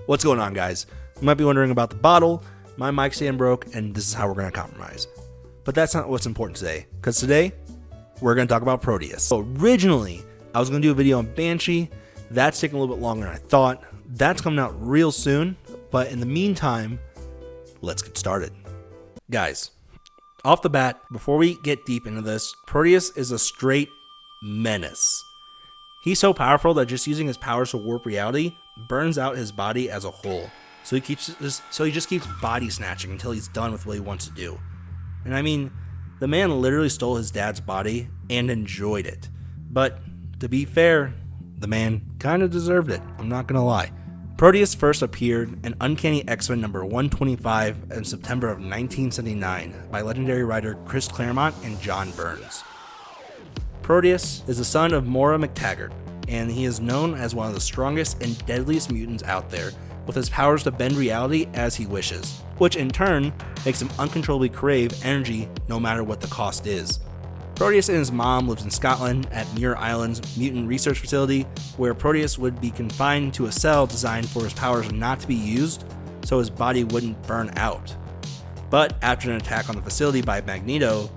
What's going on, guys? You might be wondering about the bottle. My mic stand broke, and this is how we're going to compromise. But that's not what's important today, because today we're going to talk about Proteus. So originally, I was going to do a video on Banshee. That's taking a little bit longer than I thought. That's coming out real soon, but in the meantime, let's get started. Guys, off the bat, before we get deep into this, Proteus is a straight menace. He's so powerful that just using his powers to warp reality burns out his body as a whole. So he just keeps body snatching until he's done with what he wants to do. And I mean, the man literally stole his dad's body and enjoyed it. But to be fair, the man kind of deserved it. I'm not gonna lie. Proteus first appeared in Uncanny X-Men number 125 in September of 1979 by legendary writer Chris Claremont and John Burns. Proteus is the son of Moira McTaggart, and he is known as one of the strongest and deadliest mutants out there, with his powers to bend reality as he wishes, which in turn makes him uncontrollably crave energy no matter what the cost is. Proteus and his mom lives in Scotland at Muir Island's mutant research facility, where Proteus would be confined to a cell designed for his powers not to be used so his body wouldn't burn out. But after an attack on the facility by Magneto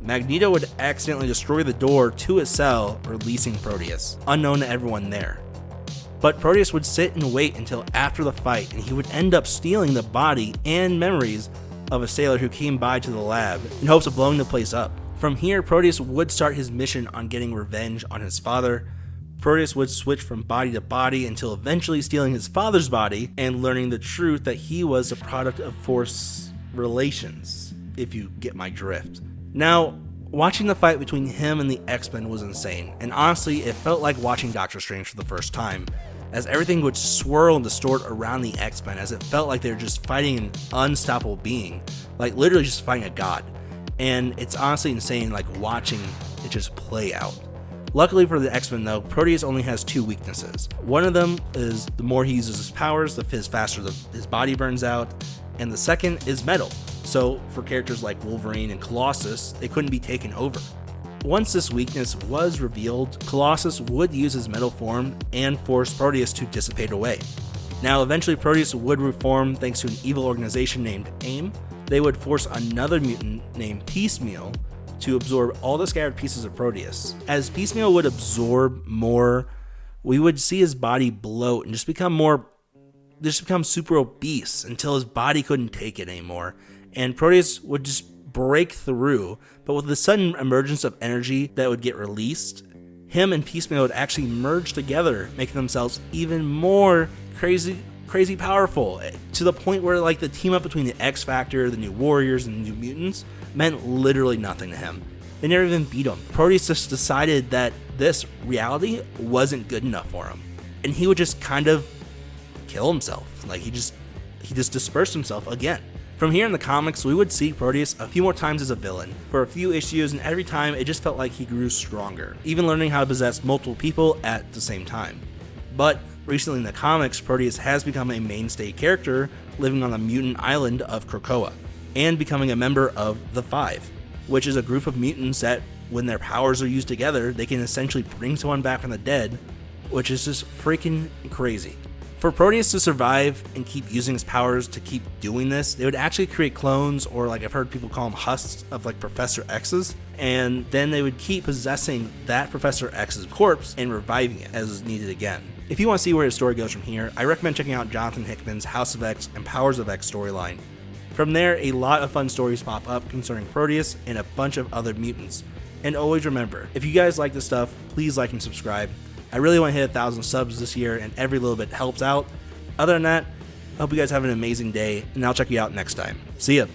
would accidentally destroy the door to his cell, releasing Proteus, unknown to everyone there. But Proteus would sit and wait until after the fight, and he would end up stealing the body and memories of a sailor who came by to the lab in hopes of blowing the place up. From here, Proteus would start his mission on getting revenge on his father. Proteus would switch from body to body until eventually stealing his father's body and learning the truth that he was a product of forced relations, if you get my drift. Now, watching the fight between him and the X-Men was insane, and honestly, it felt like watching Doctor Strange for the first time, as everything would swirl and distort around the X-Men, as it felt like they were just fighting an unstoppable being, like literally just fighting a god. And it's honestly insane, like watching it just play out. Luckily for the X-Men though, Proteus only has two weaknesses. One of them is the more he uses his powers, the faster his body burns out, and the second is metal. So for characters like Wolverine and Colossus, they couldn't be taken over. Once this weakness was revealed, Colossus would use his metal form and force Proteus to dissipate away. Now eventually Proteus would reform thanks to an evil organization named AIM. They would force another mutant named Piecemeal to absorb all the scattered pieces of Proteus. As Piecemeal would absorb more, we would see his body bloat and just become super obese until his body couldn't take it anymore. And Proteus would just break through, but with the sudden emergence of energy that would get released, him and Piecemeal would actually merge together, making themselves even more crazy powerful, to the point where like the team up between the X Factor, the New Warriors, and the New Mutants meant literally nothing to him. They never even beat him. Proteus just decided that this reality wasn't good enough for him, and he would just kind of kill himself. Like he just dispersed himself again. From here in the comics, we would see Proteus a few more times as a villain for a few issues, and every time it just felt like he grew stronger, even learning how to possess multiple people at the same time. But recently in the comics, Proteus has become a mainstay character, living on the mutant island of Krakoa, and becoming a member of the Five, which is a group of mutants that, when their powers are used together, they can essentially bring someone back from the dead, which is just freaking crazy. For Proteus to survive and keep using his powers to keep doing this, they would actually create clones, or like I've heard people call them husks, of like Professor X's, and then they would keep possessing that Professor X's corpse and reviving it as needed again. If you want to see where his story goes from here, I recommend checking out Jonathan Hickman's House of X and Powers of X storyline. From there, a lot of fun stories pop up concerning Proteus and a bunch of other mutants. And always remember, if you guys like this stuff, please like and subscribe. I really want to hit 1,000 subs this year, and every little bit helps out. Other than that, I hope you guys have an amazing day, and I'll check you out next time. See ya!